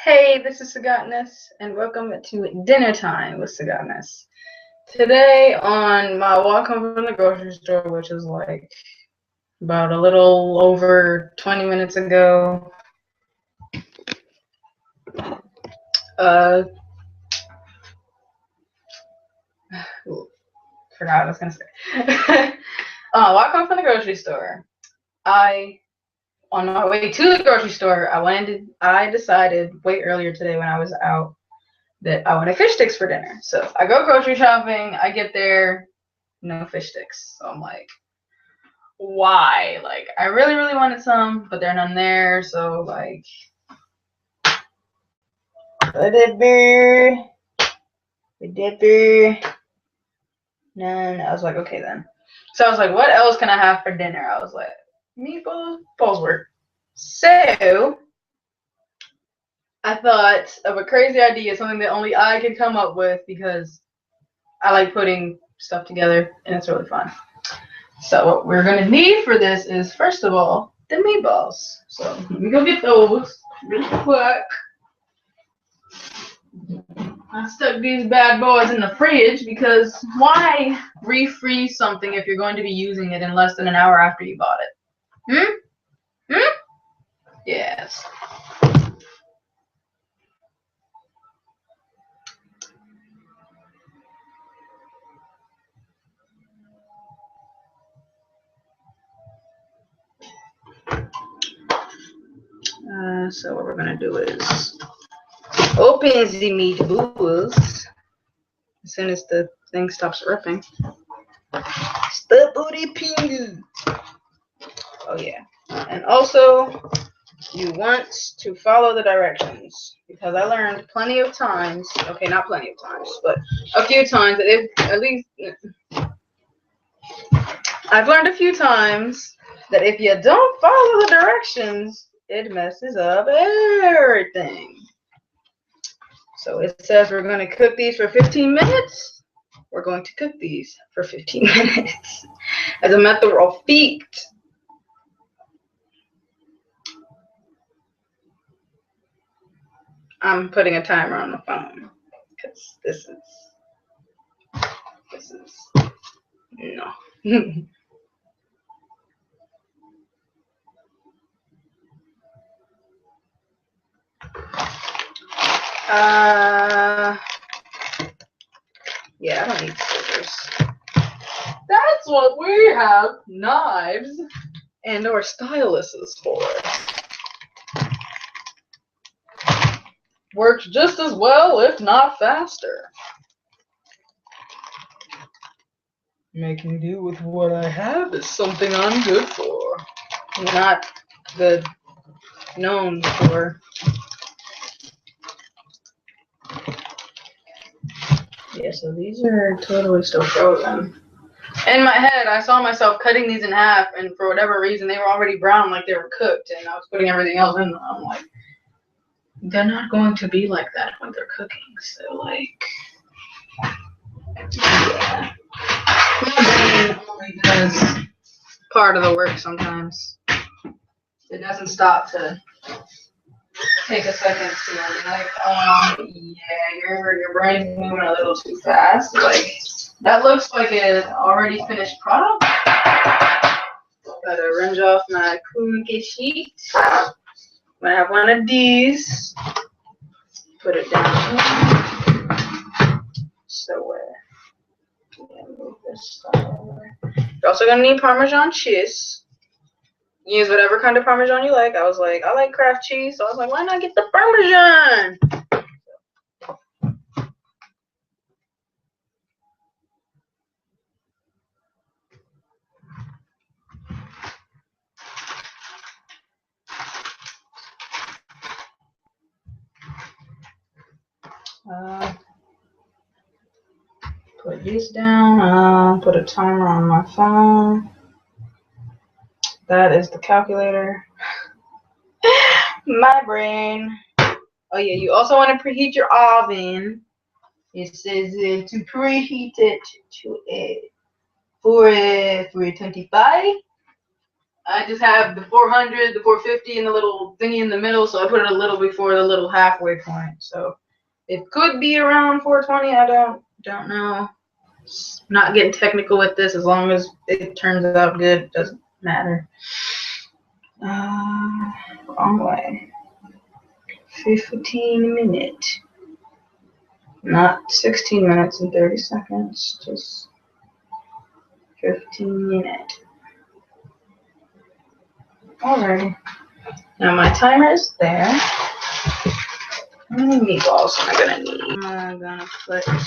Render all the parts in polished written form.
Hey, this is Sagattinis, and welcome to Dinner Time with Sagattinis. Today, on my walk home from the grocery store, which is like about a little over 20 minutes ago, forgot what I was gonna say. Walk home from the grocery store. On my way to the grocery store, I decided way earlier today when I was out that I wanted fish sticks for dinner. So I go grocery shopping, I get there, no fish sticks. So I'm like, why? Like, I really, really wanted some, but there are none there. So like, whatever. None. I was like, okay then. So I was like, what else can I have for dinner? I was like, meatballs, balls work. So I thought of a crazy idea, something that only I could come up with because I like putting stuff together and it's really fun. So what we're gonna need for this is, first of all, the meatballs. So let me go get those really quick. I stuck these bad boys in the fridge because why refreeze something if you're going to be using it in less than an hour after you bought it? Yes. So what we're gonna do is open the meatballs as soon as the thing stops ripping. Stop ripping. Oh yeah, and also you want to follow the directions because I learned plenty of times. Okay, not plenty of times, but a few times that I've learned a few times that if you don't follow the directions, it messes up everything. So it says we're going to cook these for 15 minutes. We're going to cook these for 15 minutes. As a matter of fact. I'm putting a timer on the phone because this is no. Yeah, I don't need scissors. That's what we have knives and our styluses for. Works just as well, if not faster. Making do with what I have is something I'm good for. Not good known for. Yeah, so these are totally still frozen. In my head, I saw myself cutting these in half, and for whatever reason, they were already brown, like they were cooked, and I was putting everything else in them. I'm like, they're not going to be like that when they're cooking, so like, yeah. My brain only does part of the work sometimes. It doesn't stop to take a second to be like, yeah, your brain's moving a little too fast. Like, that looks like an already finished product. Gotta rinse off my cookie sheet. I'm gonna have one of these. Put it down. So yeah, move this stuff over. You're also gonna need Parmesan cheese. Use whatever kind of Parmesan you like. I was like, I like Kraft cheese, so I was like, why not get the Parmesan? Put this down. Put a timer on my phone. That is the calculator. My brain. Oh yeah, you also want to preheat your oven. It says to preheat it to 425. I just have the 400, the 450, and the little thingy in the middle, so I put it a little before the little halfway point. So it could be around 420. I don't know. Not getting technical with this. As long as it turns out good, doesn't matter. Wrong way. 15 minutes. Not 16 minutes and 30 seconds. Just 15 minutes. Alrighty. Now my timer is there. How many meatballs am I gonna need? I'm gonna put a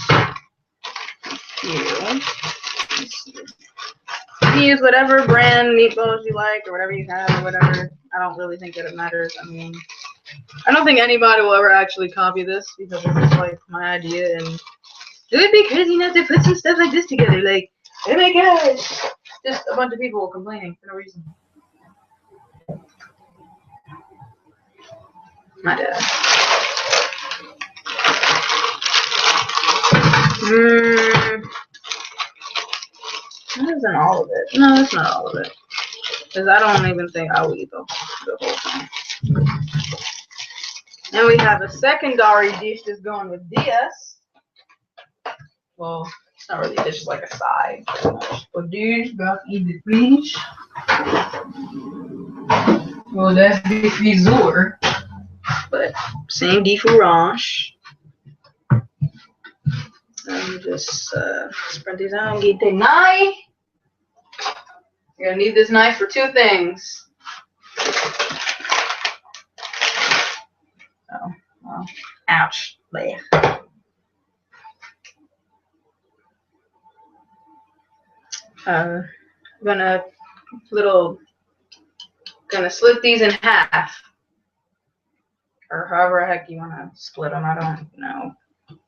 few. You can use whatever brand meatballs you like or whatever you have or whatever. I don't really think that it matters. I mean, I don't think anybody will ever actually copy this because it's just like my idea, and it would be crazy not to put some stuff like this together. Like, oh my gosh, just a bunch of people complaining for no reason. My dad. That isn't all of it. No, that's not all of it. Because I don't even think I will eat the whole thing. And we have a secondary dish that's going with this. Well, it's not really a dish, it's like a side. But this, about to eat the fish. Well, that's the frisure. But same difference. Just spread these out and get the knife. You're gonna need this knife for two things. Oh, well, ouch. Blech. I'm gonna split these in half, or however the heck you wanna split them. I don't know.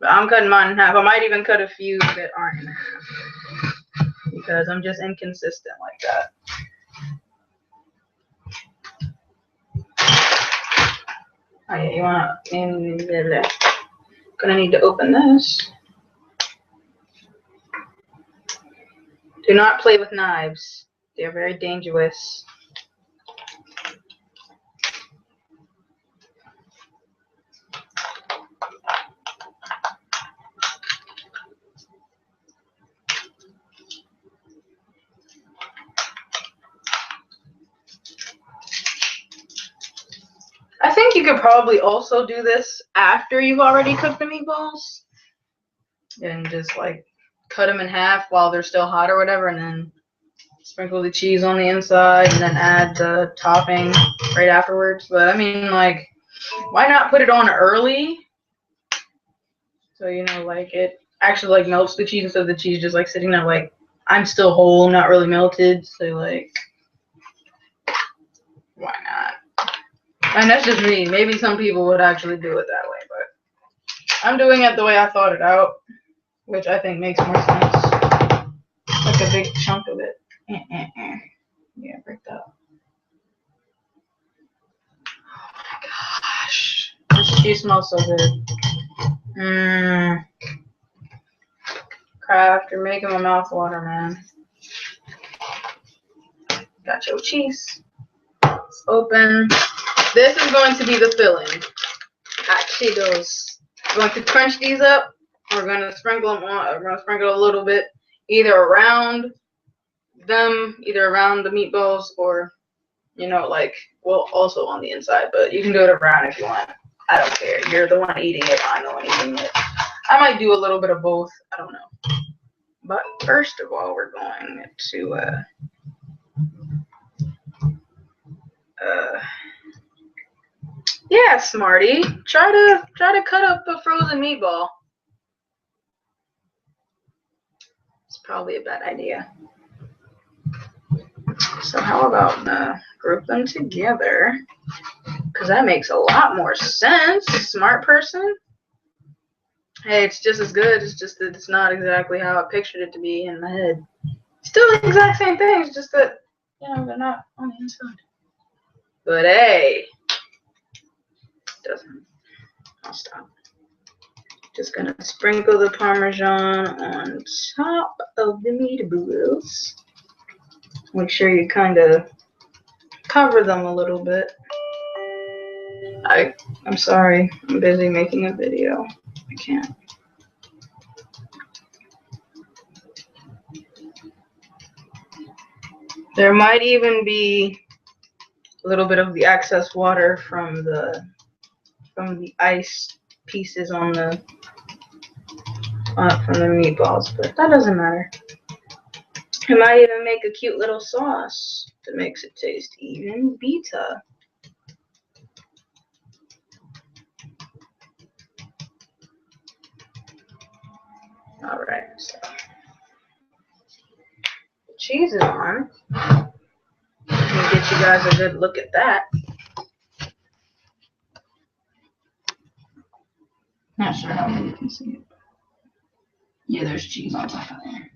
But I'm cutting mine in half. I might even cut a few that aren't in half because I'm just inconsistent like that. Oh yeah, you wanna? Gonna need to open this. Do not play with knives. They are very dangerous. I think you could probably also do this after you've already cooked the meatballs. And just like cut them in half while they're still hot or whatever, and then sprinkle the cheese on the inside and then add the topping right afterwards. But I mean, like, why not put it on early? So, you know, like it actually like melts the cheese instead of the cheese just like sitting there like I'm still whole, not really melted. So like, why not? And that's just me. Maybe some people would actually do it that way, but I'm doing it the way I thought it out, which I think makes more sense. Like a big chunk of it. Yeah, break that. Oh my gosh. This cheese smells so good. Kraft, you're making my mouth water, man. Got your cheese. It's open. This is going to be the filling. Hot Cheetos. We're going to crunch these up. We're going to sprinkle them on. We're going to sprinkle a little bit either around them, either around the meatballs or, you know, like, well, also on the inside. But you can do it around if you want. I don't care. You're the one eating it. I'm the one eating it. I might do a little bit of both. I don't know. But first of all, we're going to yeah, Smarty. Try to cut up a frozen meatball. It's probably a bad idea. So how about group them together? Because that makes a lot more sense. Smart person. Hey, it's just as good. It's just that it's not exactly how I pictured it to be in my head. Still the exact same thing. It's just that, you know, they're not on the inside. But hey, doesn't. I'll stop. Just gonna sprinkle the Parmesan on top of the meatballs. Make sure you kind of cover them a little bit. I'm sorry, I'm busy making a video. I can't. There might even be a little bit of the excess water from the ice pieces on the from the meatballs, but that doesn't matter. I might even make a cute little sauce that makes it taste even better. All right, so the cheese is on. Let me get you guys a good look at that. Not sure how well you can see it. Yeah, there's cheese on top of there.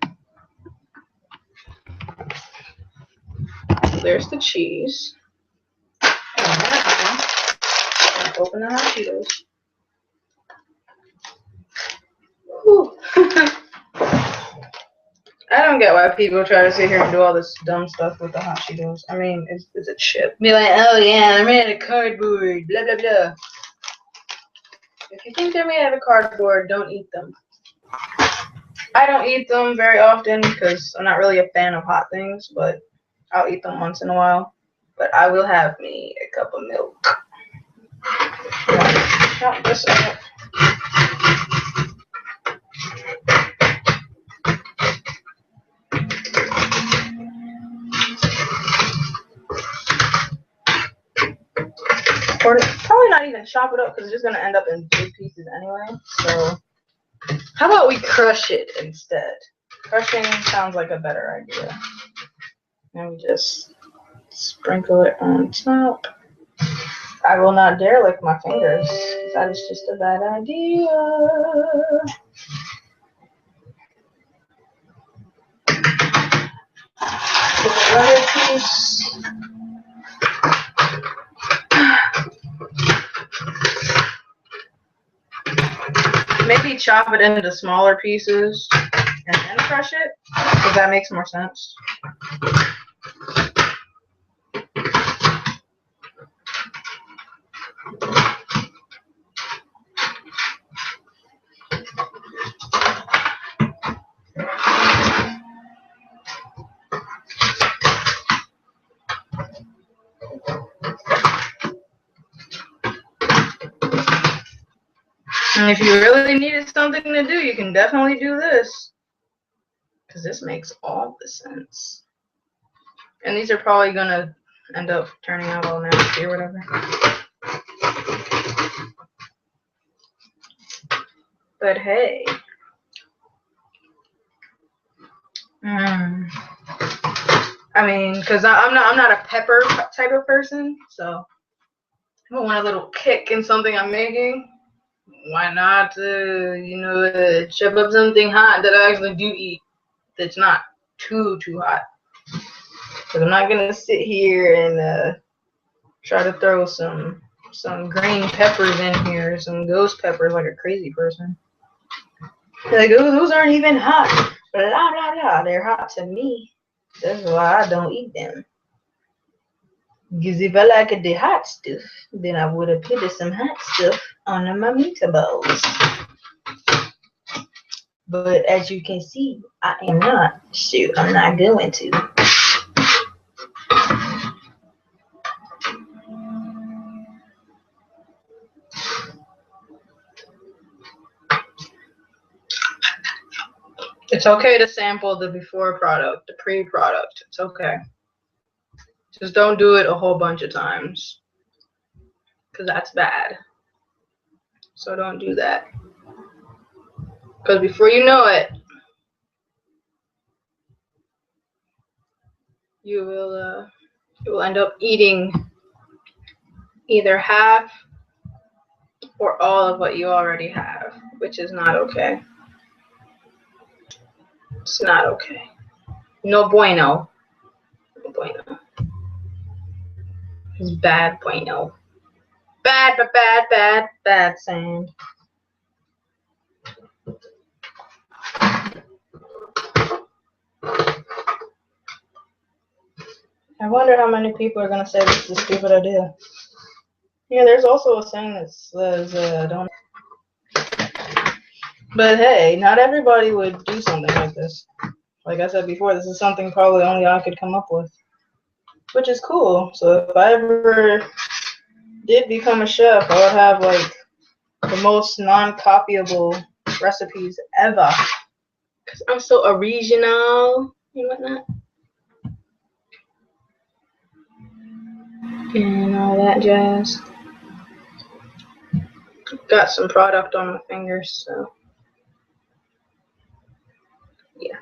So there's the cheese. And open the hot Cheetos. I don't get why people try to sit here and do all this dumb stuff with the hot Cheetos. I mean, it's a chip. Be like, oh yeah, they're made out of cardboard, blah blah blah. If you think they're made out of cardboard, don't eat them. I don't eat them very often because I'm not really a fan of hot things, but I'll eat them once in a while. But I will have me a cup of milk. Chop this up. Or probably not even chop it up because it's just going to end up in big pieces anyway. So how about we crush it instead? Crushing sounds like a better idea. And we just sprinkle it on top. I will not dare lick my fingers because that is just a bad idea. Another piece. Maybe chop it into smaller pieces and then crush it, because that makes more sense. And if you really needed something to do, you can definitely do this, because this makes all the sense. And these are probably going to end up turning out all nasty or whatever. But hey. I mean, because I'm not a pepper type of person, so if I want a little kick in something I'm making, why not, chop up something hot that I actually do eat that's not too hot. Because I'm not going to sit here and try to throw some green peppers in here, some ghost peppers like a crazy person. Like, oh, those aren't even hot. Blah, blah, blah. They're hot to me. That's why I don't eat them. Because if I liked the hot stuff, then I would have put some hot stuff on my meatballs. But as you can see, I am not. Shoot, I'm not going to. It's okay to sample the before product, the pre-product. It's okay. Just don't do it a whole bunch of times, because that's bad. So don't do that. Because before you know it, you will end up eating either half or all of what you already have, which is not okay. It's not okay. No bueno. No bueno. It's bad bueno. Bad, but bad, bad, bad sand. I wonder how many people are gonna say this is a stupid idea. Yeah, there's also a saying that says, don't. But hey, not everybody would do something like this. Like I said before, this is something probably only I could come up with, which is cool. So if I ever did become a chef, I would have like the most non-copyable recipes ever. Cause I'm so original and whatnot. And all that jazz. Got some product on my fingers, so yeah.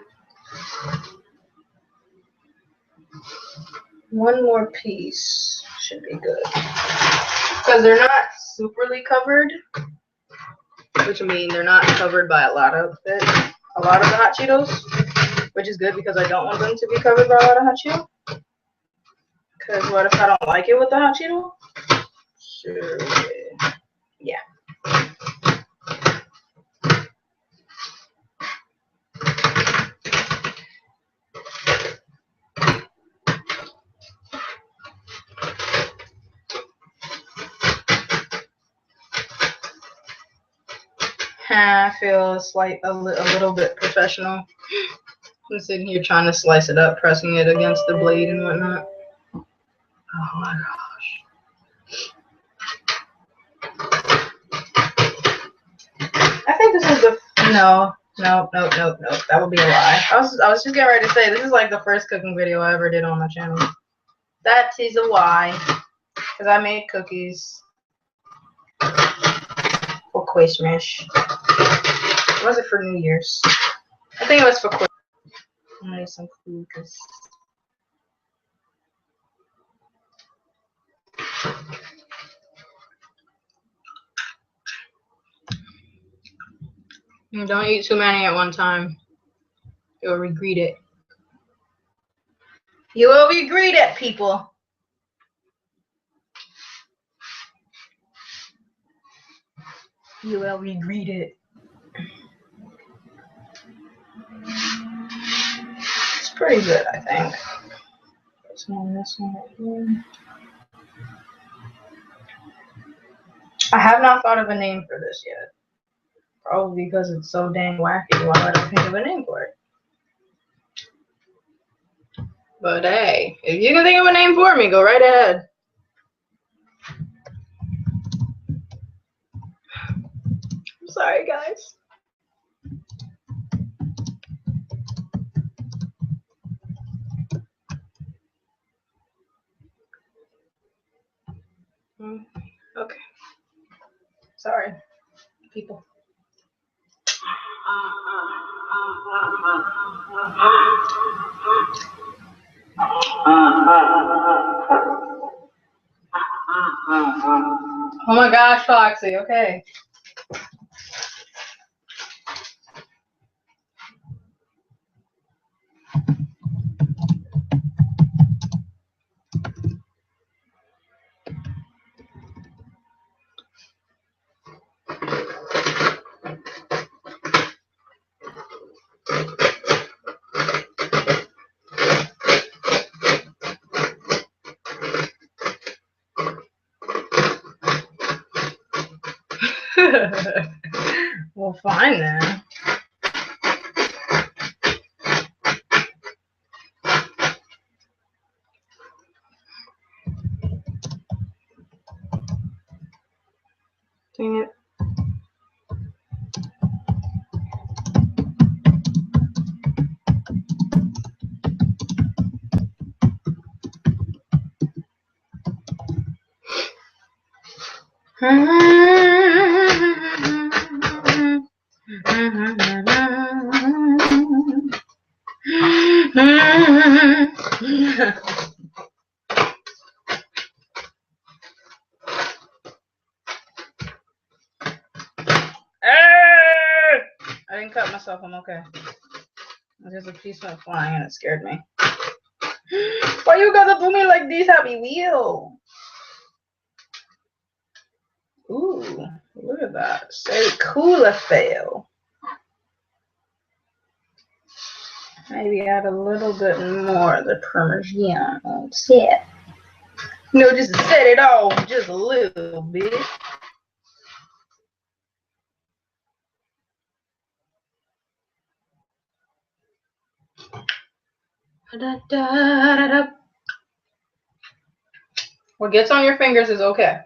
One more piece should be good. Because they're not superly covered, which means they're not covered by a lot of the hot Cheetos, which is good because I don't want them to be covered by a lot of hot Cheetos. Because what if I don't like it with the hot Cheeto? Sure. Yeah. I feel a little bit professional. I'm sitting here trying to slice it up, pressing it against the blade and whatnot. Oh my gosh. I think this is the no. That would be a lie. I was just getting ready to say this is like the first cooking video I ever did on my channel. That is a lie, because I made cookies for Christmas. Was it for New Year's? I think it was for Christmas. I made some cookies. And don't eat too many at one time. You'll regret it. You will regret it, people. You will regret it. It's pretty good, I think. This one right here. I have not thought of a name for this yet. Probably because it's so dang wacky. Why would I think of a name for it? But hey, if you can think of a name for me, go right ahead. I'm sorry, guys. Okay. Sorry, people. Oh my gosh, Foxy, okay. Well, fine then. Dang it. I didn't cut myself, I'm okay. There's a piece went flying and it scared me. Why you gotta do me like this, Happy Wheel? Ooh, look at that. Say cooler fail. Maybe add a little bit more of the Parmesan on set. No, just set it off just a little bit. What gets on your fingers is okay.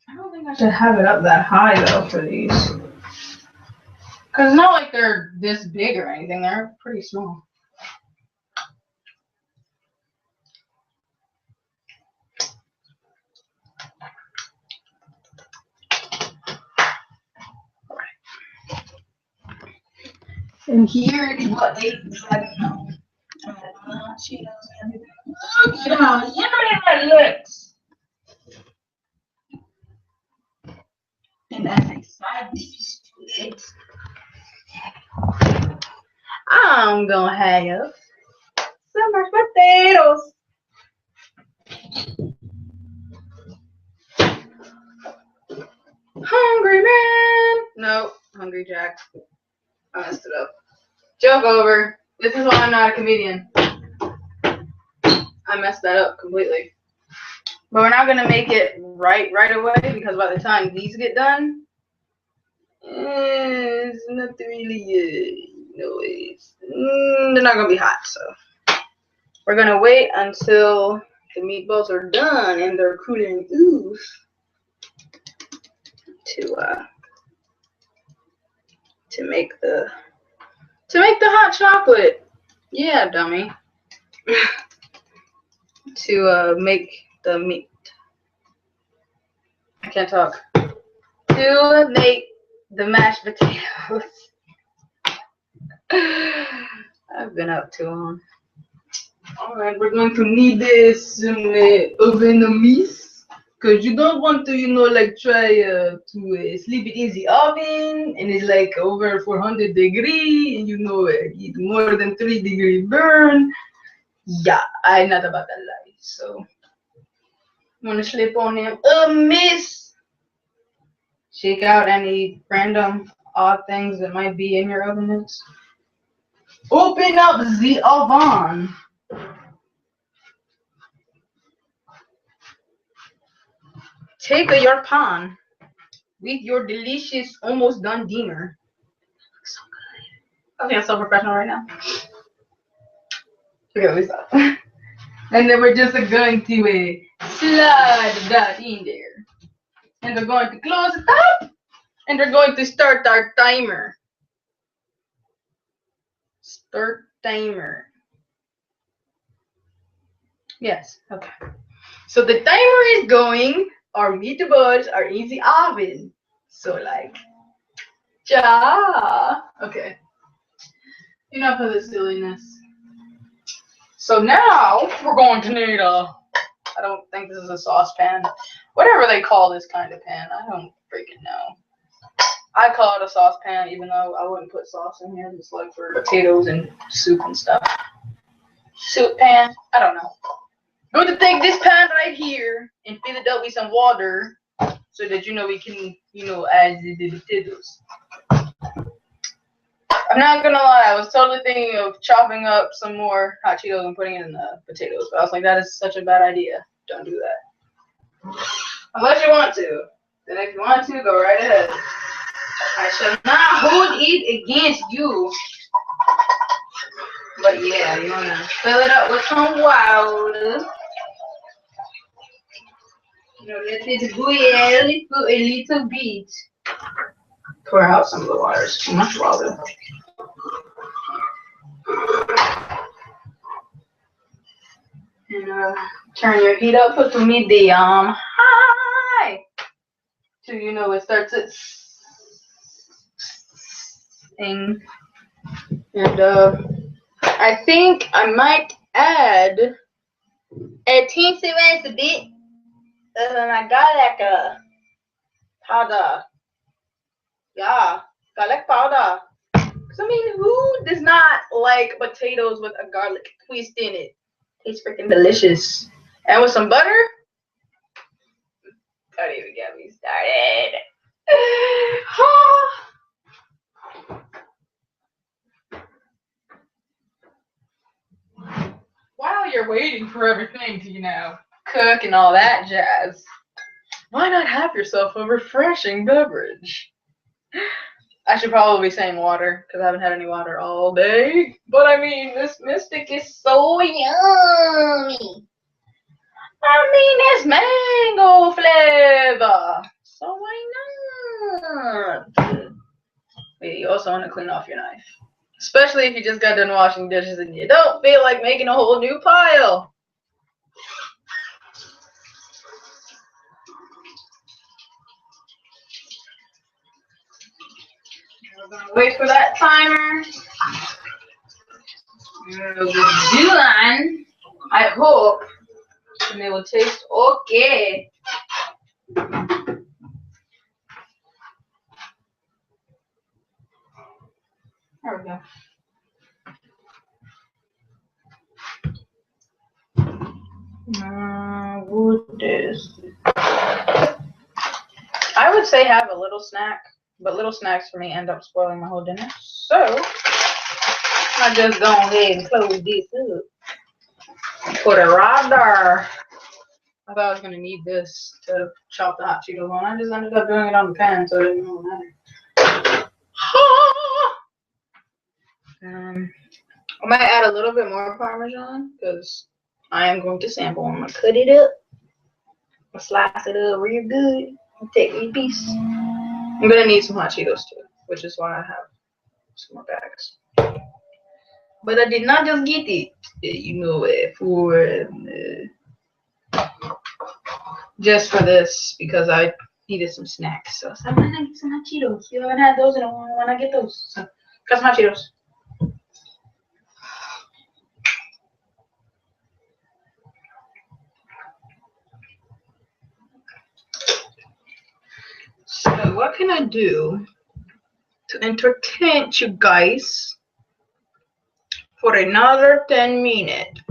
I don't think I should have it up that high though for these. Cause it's not like they're this big or anything, they're pretty small. And here is what they decided to know. Cheetos and everything. Look at how that looks. And as I side these to it, I'm gonna have some mashed potatoes. Hungry man. No, Hungry Jack. I messed it up. Joke over. This is why I'm not a comedian. I messed that up completely. But we're not gonna make it right away because by the time these get done, it's not really they're not gonna be hot. So we're gonna wait until the meatballs are done and they're cooling oof to make the hot chocolate. Yeah, dummy. To make the meat. I can't talk. To make the mashed potatoes. I've been up too long. Alright, we're going to need this oven mist. Because you don't want to, like try to sleep it in the oven and it's like over 400 degrees and get more than 3-degree burn. Yeah, I'm not about that life. So, I'm going to slip on him a mist. Shake out any random odd things that might be in your oven mitts. Open up the oven. Take your pan with your delicious, almost done dinner. So good. I think I'm so professional right now. Okay, we stop. And then we're just going to slide that in there. And we're going to close it up. And we're going to start our timer. Start timer. Yes, okay. So the timer is going. Our meatballs are in the oven. So like, ja. Okay. Enough of the silliness. So now we're going to need I don't think this is a saucepan. Whatever they call this kind of pan. I don't freaking know. I call it a saucepan even though I wouldn't put sauce in here. It's like for potatoes and soup and stuff. Soup pan. I don't know. I'm going to take this pan right here and fill it up with some water so that we can, add the potatoes. I'm not gonna lie, I was totally thinking of chopping up some more hot Cheetos and putting it in the potatoes, but I was like, that is such a bad idea. Don't do that. Unless you want to. Then if you want to, go right ahead. I shall not hold it against you. But yeah, you wanna fill it up with some water. Let it boil for a little bit. Pour out some of the water. It's too much water. And turn your heat up to medium high. So it starts at and I think I might add a teensy bit of my garlic powder. Yeah, garlic powder. Cause I mean, who does not like potatoes with a garlic twist in it? Tastes freaking delicious. And with some butter. Don't even get me started. you're waiting for everything to, cook and all that jazz, why not have yourself a refreshing beverage? I should probably be saying water, because I haven't had any water all day. But I mean, this Mystic is so yummy. I mean, it's mango flavor. So why not? Wait, you also want to clean off your knife. Especially if you just got done washing dishes and you don't feel like making a whole new pile. We're gonna wait for that timer. It'll be done, I hope, and it will taste okay. There we go. What is it? I would say have a little snack, but little snacks for me end up spoiling my whole dinner. So I just go ahead and close this up. Put it right there. I thought I was gonna need this to chop the hot Cheetos on. I just ended up doing it on the pan, so it didn't really matter. I might add a little bit more Parmesan because I am going to sample. I'm gonna cut it up, slice it up real good, and take a piece. I'm gonna need some hot Cheetos too, which is why I have some more bags. But I did not just get it, for just for this because I needed some snacks. So I'm gonna get some hot Cheetos. You haven't had those in a while. When I get those, so got some hot Cheetos. So what can I do to entertain you guys for another 10 minutes?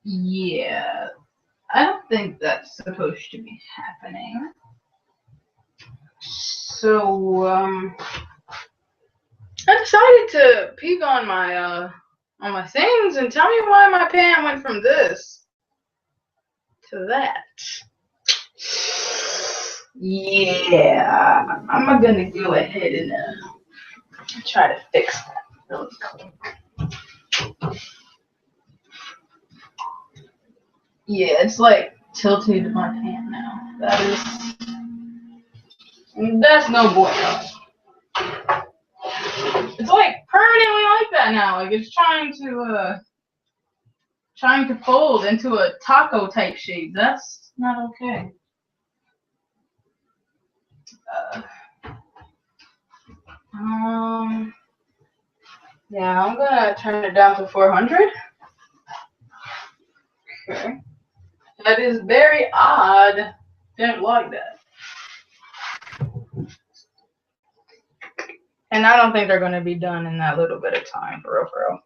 Yeah, I don't think that's supposed to be happening. So, I decided to peek on my things and tell me why my pan went from this to that. Yeah, I'm gonna go ahead and try to fix that really quick. Yeah, it's like tilted my pan now. That's no bueno. It's like permanently like that now. Like it's trying to fold into a taco type shape. That's not okay. Yeah, I'm gonna turn it down to 400. Okay. That is very odd. Didn't like that. And I don't think they're gonna be done in that little bit of time, for real.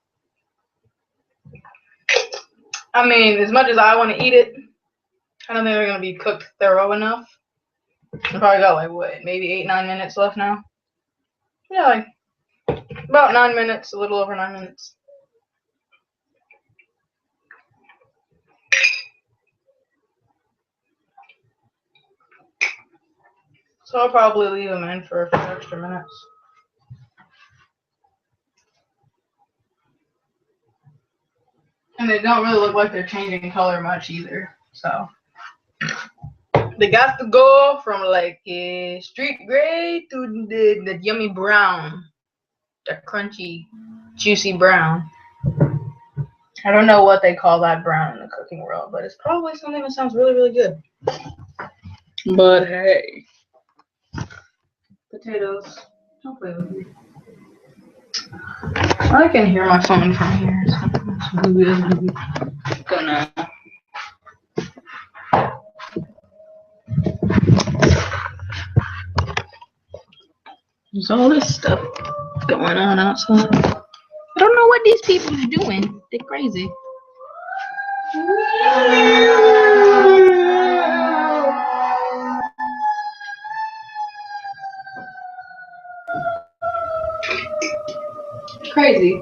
I mean, as much as I want to eat it, I don't think they're gonna be cooked thorough enough. I probably got like what, maybe 8-9 minutes left now. Yeah, like about 9 minutes, a little over 9 minutes. So I'll probably leave them in for a few extra minutes. And they don't really look like they're changing color much either. So they got to go from like a street gray to the yummy brown. The crunchy, juicy brown. I don't know what they call that brown in the cooking world, but it's probably something that sounds really, really good. But hey. Potatoes. Don't play with me. I can hear my phone from here. So I'm gonna. There's all this stuff going on outside. I don't know what these people are doing. They're crazy. Crazy.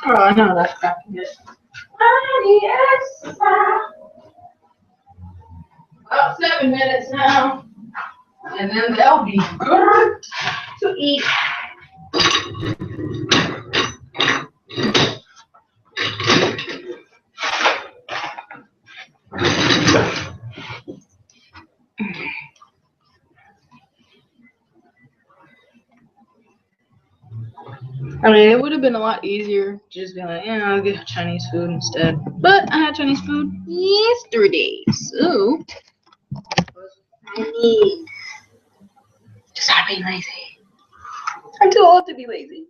Oh, I know that's cracking it. About 7 minutes now, and then they'll be good to eat. I mean, it would have been a lot easier to just be like, yeah, I'll get Chinese food instead. But I had Chinese food yesterday, so I need to stop being lazy. I'm too old to be lazy.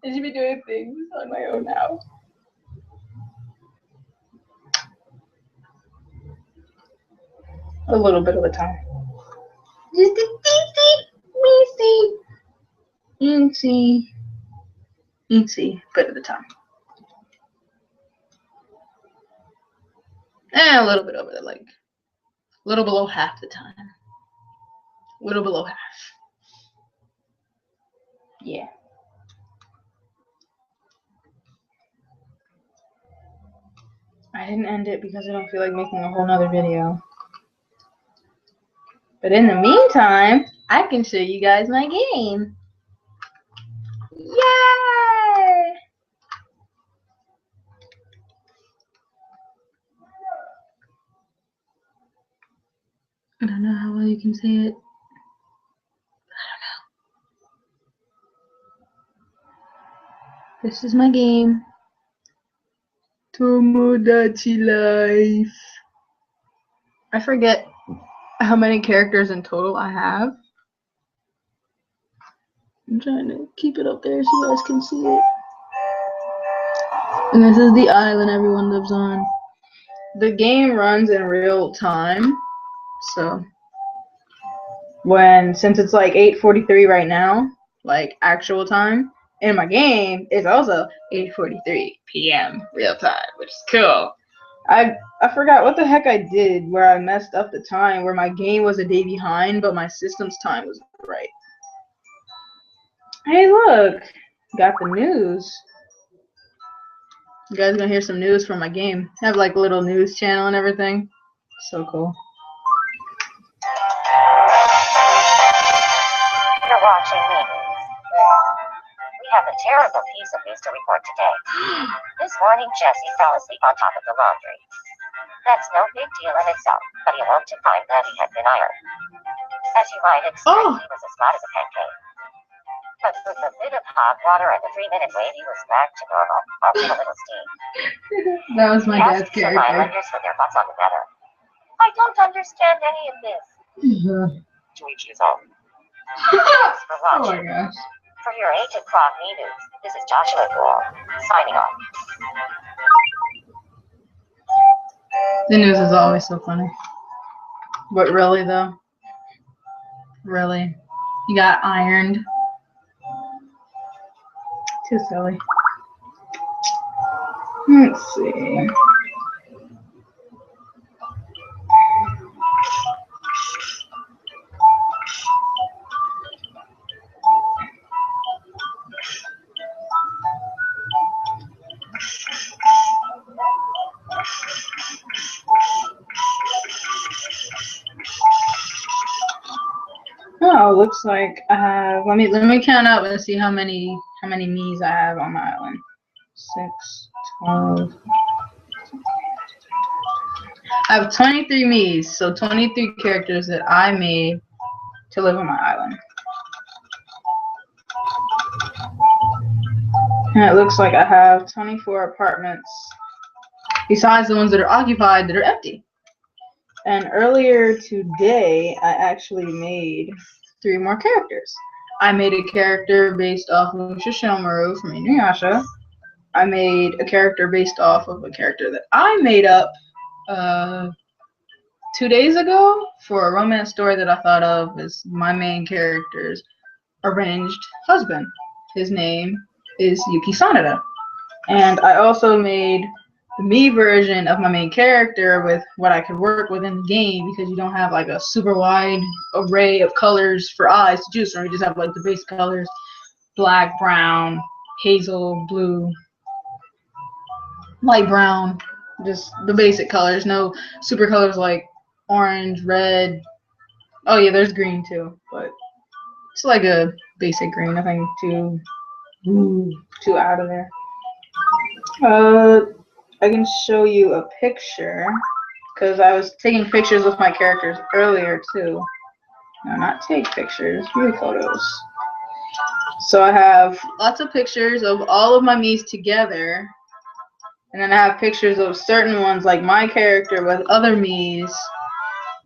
I should be doing things on my own now. A little bit of the time. Just a teensy bit of the time. And a little bit over the, like, a little below half the time. A little below half. Yeah. I didn't end it because I don't feel like making a whole nother video. But in the meantime, I can show you guys my game. Yay! I don't know how well you can see it. I don't know. This is my game. Tomodachi Life. I forget how many characters in total I have. I'm trying to keep it up there so you guys can see it. And this is the island everyone lives on. The game runs in real time, so since it's like 8:43 right now, like actual time, in my game it's also 8:43 p.m. real time, which is cool. I forgot what the heck I did where I messed up the time, where my game was a day behind, but my system's time was right. Hey, look, got the news. You guys gonna hear some news from my game. I have like a little news channel and everything. So cool. You're watching me. We have a terrible piece of news to report today. This morning, Jesse fell asleep on top of the laundry. That's no big deal in itself, but he awoke to find that he had been ironed. As you might expect, he was as flat as a pancake. But with a bit of hot water and a 3-minute wait, he was back to normal, albeit a little steam. That was my dad's character. Some islanders with their butts on the matter. I don't understand any of this. To each his own. Thanks for watching. Oh my gosh. For your 8 o'clock news, this is Joshua Gould, signing off. The news is always so funny. But really though? Really? You got ironed? Too silly. Let's see. Oh, looks like I have. Let me count up and see how many me's I have on my island. 6, 12. I have 23 me's, so 23 characters that I made to live on my island. And it looks like I have 24 apartments, besides the ones that are occupied that are empty. And earlier today, I actually made 3 more characters. I made a character based off of Shishomaru from Inuyasha. I made a character based off of a character that I made up 2 days ago for a romance story that I thought of as my main character's arranged husband. His name is Yuki Sanada. And I also made the me version of my main character with what I could work with in the game, because you don't have like a super wide array of colors for eyes to choose from. You just have like the basic colors: black, brown, hazel, blue, light brown, just the basic colors. No super colors like orange, red. Oh yeah, there's green too, but it's like a basic green. Nothing too out of there. I can show you a picture, because I was taking pictures with my characters earlier too. No, not take pictures, view photos. So I have lots of pictures of all of my Miis together, and then I have pictures of certain ones, like my character with other Miis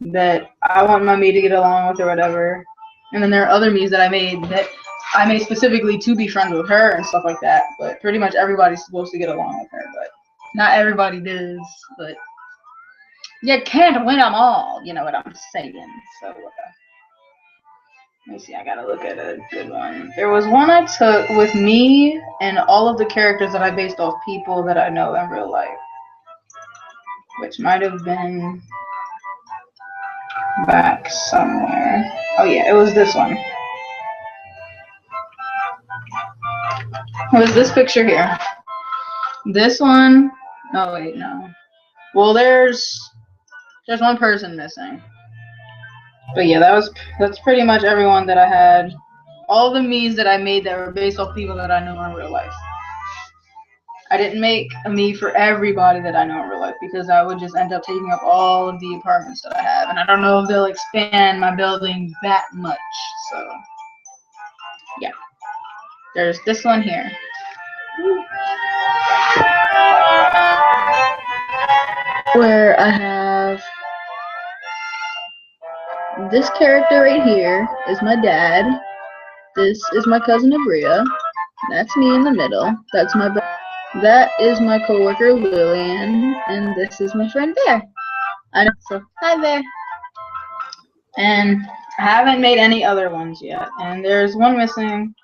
that I want my Mii to get along with or whatever. And then there are other Miis that I made specifically to be friends with her and stuff like that. But pretty much everybody's supposed to get along with her, but not everybody does. But you can't win them all, you know what I'm saying. So let me see, I gotta look at a good one. There was one I took with me and all of the characters that I based off people that I know in real life, which might have been back somewhere. Oh yeah, it was this one. It was this picture here. This one. Oh wait, no. Well, there's one person missing. But yeah, that's pretty much everyone that I had. All the Miis that I made that were based off people that I know in real life. I didn't make a Mii for everybody that I know in real life, because I would just end up taking up all of the apartments that I have, and I don't know if they'll expand my building that much. So yeah, there's this one here. Where I have this character right here is my dad. This is my cousin Abria. That's me in the middle. That is my coworker Lillian, and this is my friend Bear. So hi Bear. And I haven't made any other ones yet. And there's one missing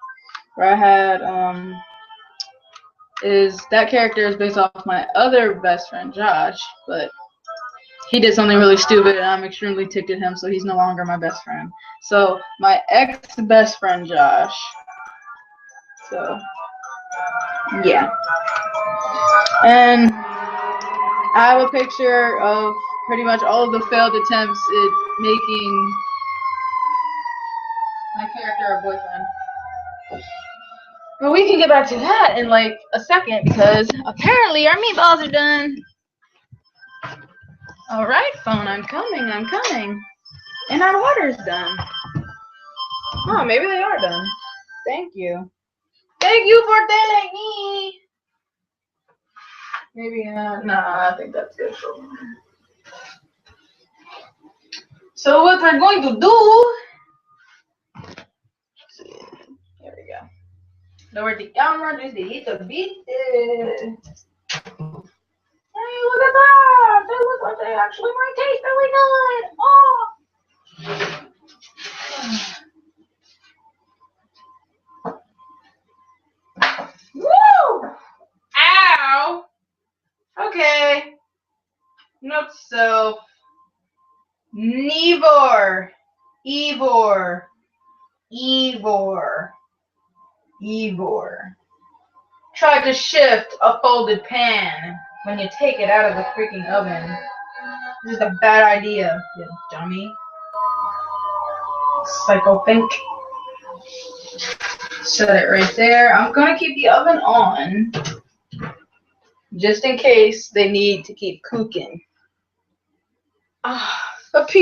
where I had that character is based off my other best friend Josh, but he did something really stupid and I'm extremely ticked at him, so he's no longer my best friend. So my ex-best friend Josh. So yeah. And I have a picture of pretty much all of the failed attempts at making my character a boyfriend. But we can get back to that in like a second, because apparently our meatballs are done. Alright, phone, I'm coming. And our water's done. Oh, maybe they are done. Thank you. Thank you for telling me. Maybe not. Nah, I think that's good for me. So what we're going to do, here we go. Lower the camera just a little bit. Hey, look at that! They look like they actually might taste really good. Oh! Woo! Ow! Okay. Note self. Nevor. Evor. Try to shift a folded pan when you take it out of the freaking oven. This is a bad idea, you dummy. Psycho think. Set it right there. I'm gonna keep the oven on just in case they need to keep cooking. Ah, one of the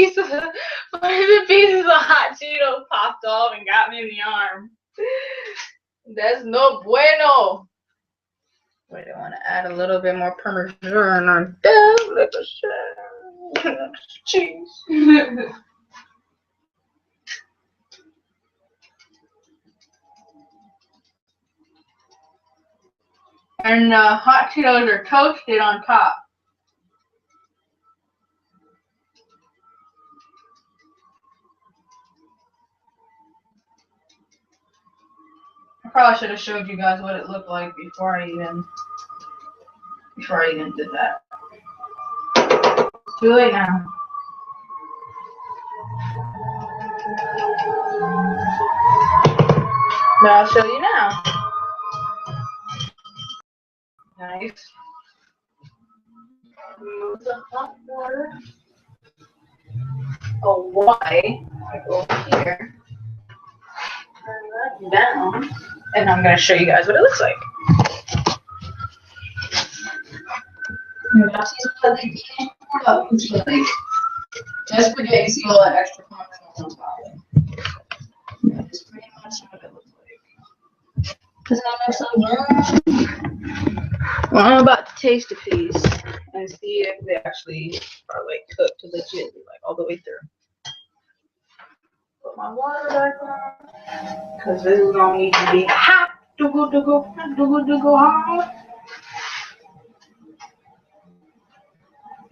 pieces of hot Cheetos popped off and got me in the arm. That's no bueno. Wait, I want to add a little bit more parmesan on that. Cheese. And hot Cheetos are toasted on top. I probably should have showed you guys what it looked like before I even did that. Too late now. But I'll show you now. Nice. Move the hot water away. I go over here. Turn that down. And I'm going to show you guys what it looks like. Just forget you see all that extra content on top of it. That's pretty much what it looks like. Does that look so good? Well, I'm about to taste a piece and see if they actually are like cooked legit, like all the way through. Put my water back on, because this is gonna need to be hot. To go hot.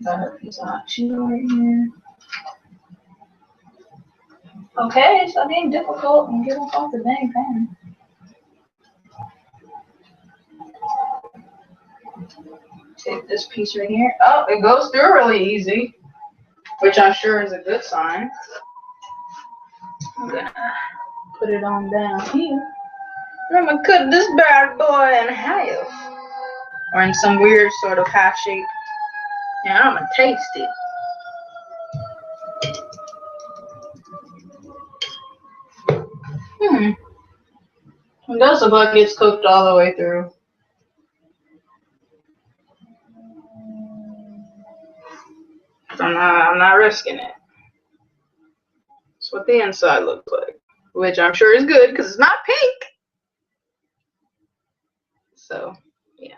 Got a piece of hot Cheeto right here. Okay, so being difficult and getting off the dang pan. Take this piece right here. Oh, it goes through really easy, which I'm sure is a good sign. I'm gonna put it on down here. And I'm gonna cut this bad boy in half, or in some weird sort of half shape. And I'm gonna taste it. It does look like it's cooked all the way through. I'm not risking it. That's what the inside looks like, which I'm sure is good because it's not pink. So, yeah.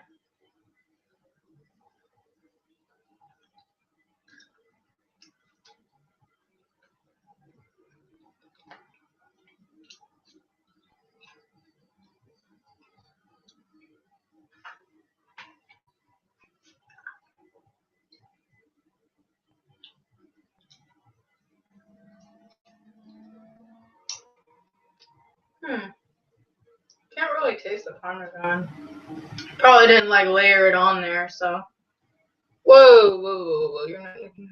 Can't really taste the Parmesan. Probably didn't like layer it on there, so. Whoa. You're not looking.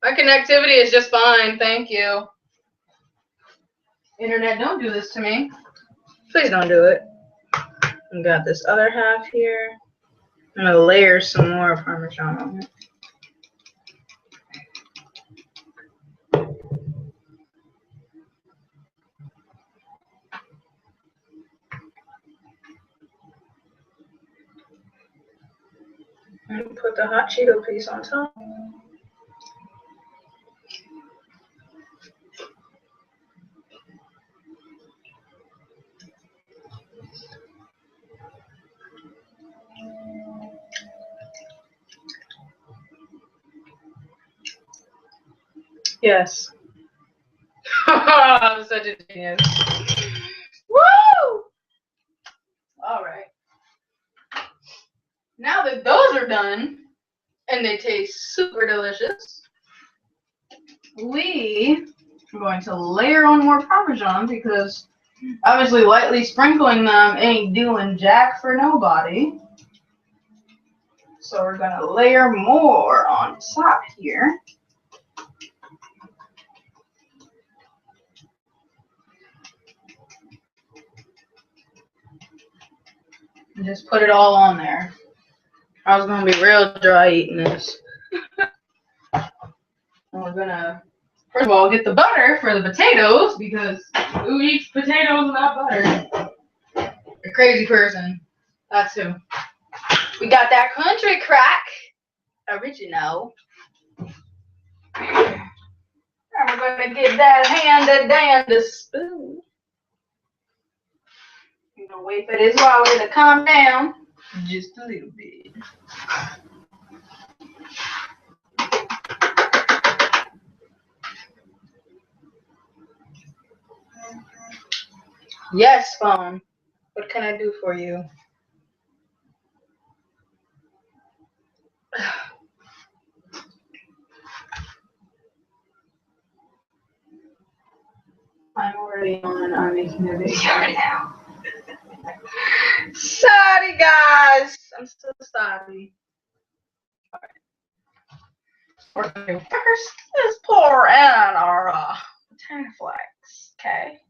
My connectivity is just fine, thank you. Internet, don't do this to me. Please don't do it. We got this other half here. I'm gonna layer some more Parmesan on it. And put the hot Cheeto piece on top. Yes. I'm such a genius. Woo! Alright. Now that those are done, and they taste super delicious, we are going to layer on more Parmesan because obviously lightly sprinkling them ain't doing jack for nobody. So we're going to layer more on top here. And just put it all on there. I was going to be real dry eating this. And we're going to, first of all, get the butter for the potatoes because who eats potatoes without butter? A crazy person. That's who. We got that country crack original. And we're going to get that handed down the spoon. You're going to wait for this water to calm down just a little bit. Yes, phone. What can I do for you? I'm already on. I'm making a video right now. sorry, guys. I'm so sorry. First, let's pour in our potato flakes, okay?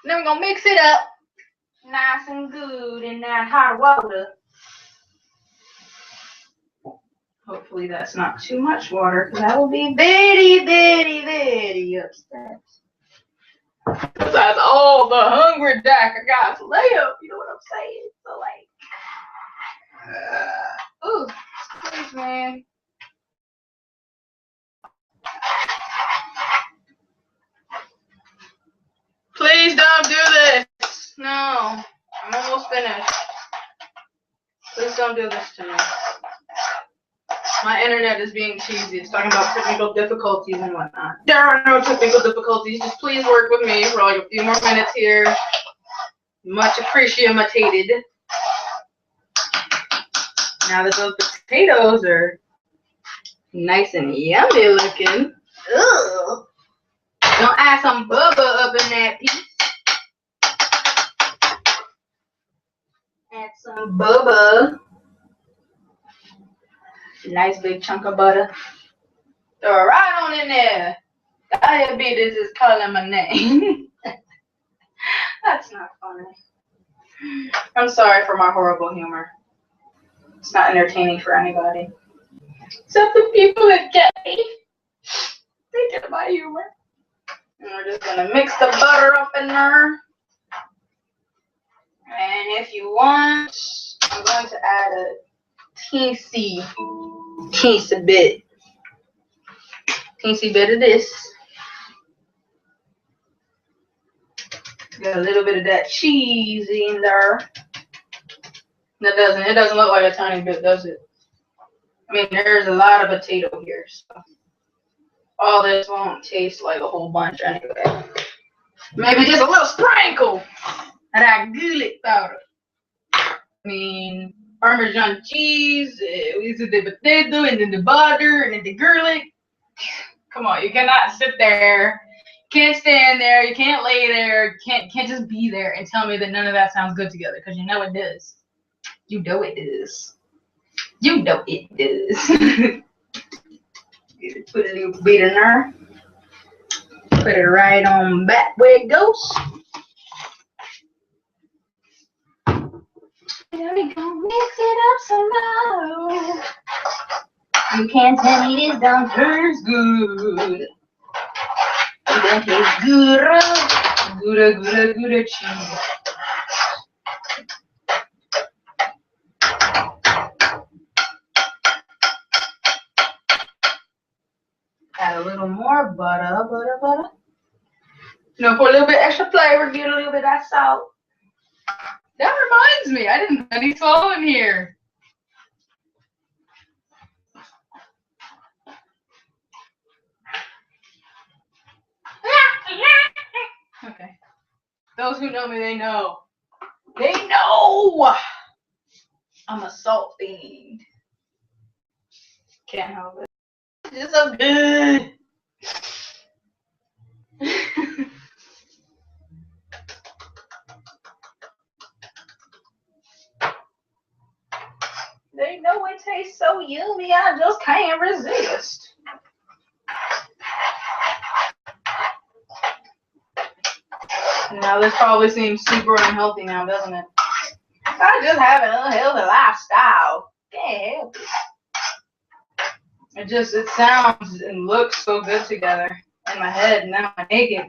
Then we're gonna mix it up nice and good in that hot water. Hopefully that's not too much water, because I will be very, very, very upset. That's all the hungry jack I got to lay up, you know what I'm saying? So like, ooh, excuse me. Please don't do this. No, I'm almost finished. Please don't do this to me. My internet is being cheesy. It's talking about technical difficulties and whatnot. There are no technical difficulties. Just please work with me for like a few more minutes here. Much appreciated. Now that those potatoes are nice and yummy looking, ugh, don't add some bubba up in that piece. Add some bubba. Nice big chunk of butter. Throw it right on in there. Diabetes is calling my name. That's not funny. I'm sorry for my horrible humor. It's not entertaining for anybody. Except the people that get me. They get my humor. And we're just going to mix the butter up in there. And if you want, I'm going to add a teensy bit of this. Got a little bit of that cheese in there. It doesn't look like a tiny bit, does it? I mean, there's a lot of potato here, so all this won't taste like a whole bunch anyway. Maybe just a little sprinkle of that garlic powder. I mean, Parmesan cheese, we the potato, and then the butter, and then the garlic. Come on, you cannot sit there, can't stand there, you can't lay there, can't just be there and tell me that none of that sounds good together, because you know it does. You know it does. You know it does. Put a little bit in there. Put it right on back where it goes. Now we gonna mix it up some more. You can't tell me this don't taste good. It don't taste good. Good cheese. Add a little more butter. You know, for a little bit extra flavor, get a little bit of that salt. That reminds me, I didn't put any salt in here. Okay. Those who know me, they know. They know I'm a salt fiend. Can't help it. It's so good. They know it tastes so yummy, I just can't resist. Now this probably seems super unhealthy now, doesn't it? I just have an unhealthy lifestyle. Can't help it. It sounds and looks so good together in my head, and now I make it.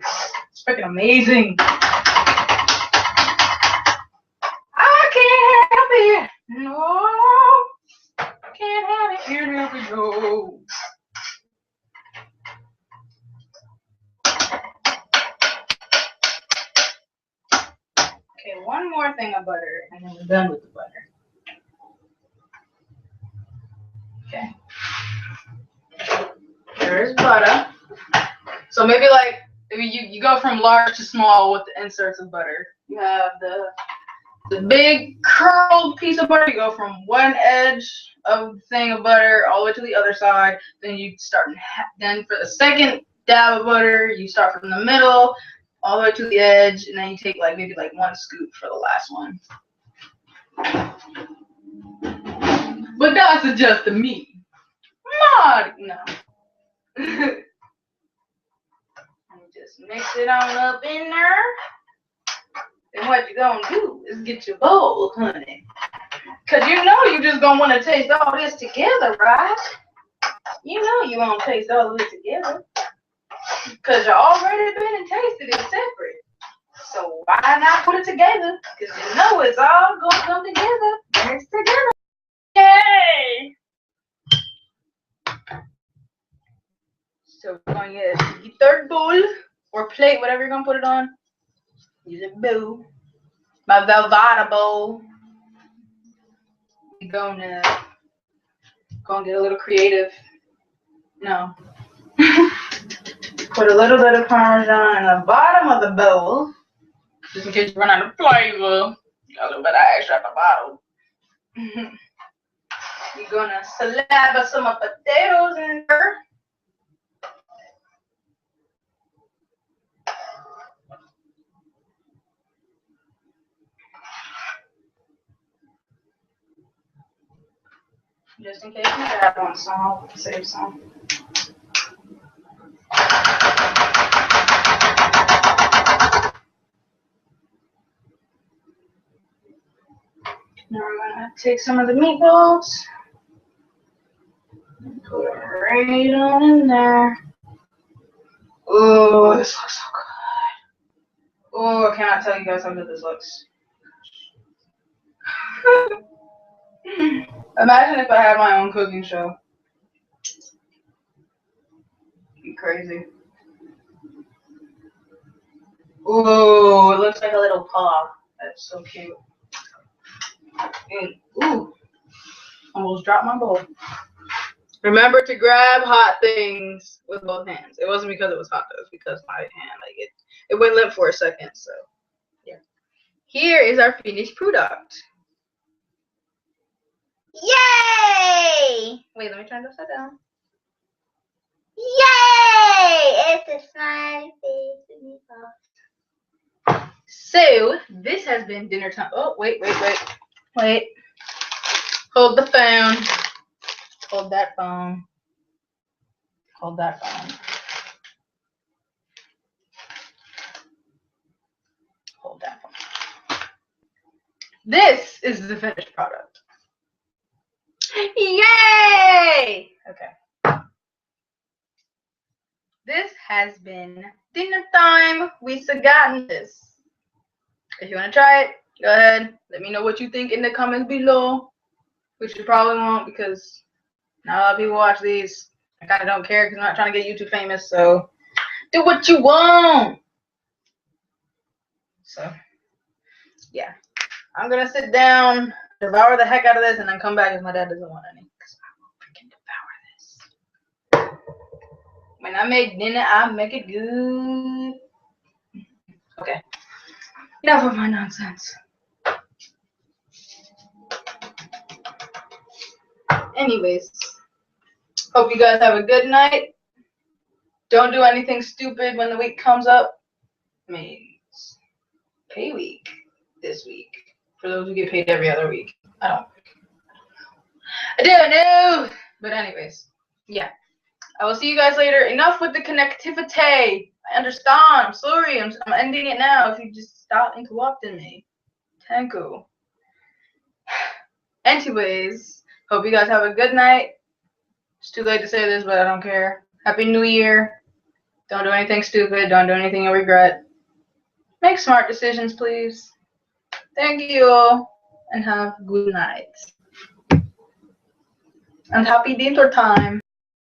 It's freaking amazing. I can't help it. No, can't have it. Can't help it. No. Okay, one more thing of butter, and then we're done with the butter. Okay. There's butter. So maybe like you go from large to small with the inserts of butter. You have the big curled piece of butter. You go from one edge of the thing of butter all the way to the other side. Then you start. Then for the second dab of butter, you start from the middle all the way to the edge, and then you take maybe one scoop for the last one. But that's just me. No. Just mix it on up in there. And what you gonna do is get your bowl, honey. Cause you know you just gonna wanna taste all this together, right? You know you wanna taste all of it together. Cause you already been and tasted it separate. So why not put it together? Cause you know it's all gonna come together. Mixed together. Yay! So we're going to get the third bowl or plate, whatever you're gonna put it on. Use a bowl. My Velveeta bowl. We're gonna get a little creative. No. Put a little bit of Parmesan in the bottom of the bowl. Just in case you run out of flavor. Got a little bit of extra at the bottom. You're gonna slab some potatoes in there. Just in case you grab one, so I'll save some. Now we're gonna take some of the meatballs. Put it right on in there. Oh, this looks so good. Oh, I cannot tell you guys how good this looks. Imagine if I had my own cooking show. It'd be crazy. Oh, it looks like a little paw. That's so cute. And, ooh, almost dropped my bowl. Remember to grab hot things with both hands. It wasn't because it was hot, though. It was because my hand, like it went limp for a second. So, yeah. Here is our finished product. Yay! Wait, let me try to upside down. Yay! It's a smiley face with meatballs. So, this has been dinner time. Oh, wait. Hold the phone. Hold that phone. Hold that phone. Hold that phone. This is the finished product. Yay! Okay. This has been dinner time with Sagattinis. If you want to try it, go ahead. Let me know what you think in the comments below. Which you probably won't because not a lot of people watch these. I kind of don't care because I'm not trying to get YouTube famous. So do what you want. So yeah, I'm gonna sit down, devour the heck out of this, and then come back if my dad doesn't want any. Because I will freaking devour this. When I make dinner, I make it good. Okay. Enough of my nonsense. Anyways, hope you guys have a good night. Don't do anything stupid when the week comes up. I mean, it's pay week this week. For those who get paid every other week. I don't know. But anyways, yeah. I will see you guys later. Enough with the connectivity. I understand. I'm sorry. I'm ending it now if you just stop interrupting me. Thank you. Anyways, hope you guys have a good night. It's too late to say this, but I don't care. Happy New Year. Don't do anything stupid. Don't do anything you regret. Make smart decisions, please. Thank you all, and have a good night. And happy dinner time.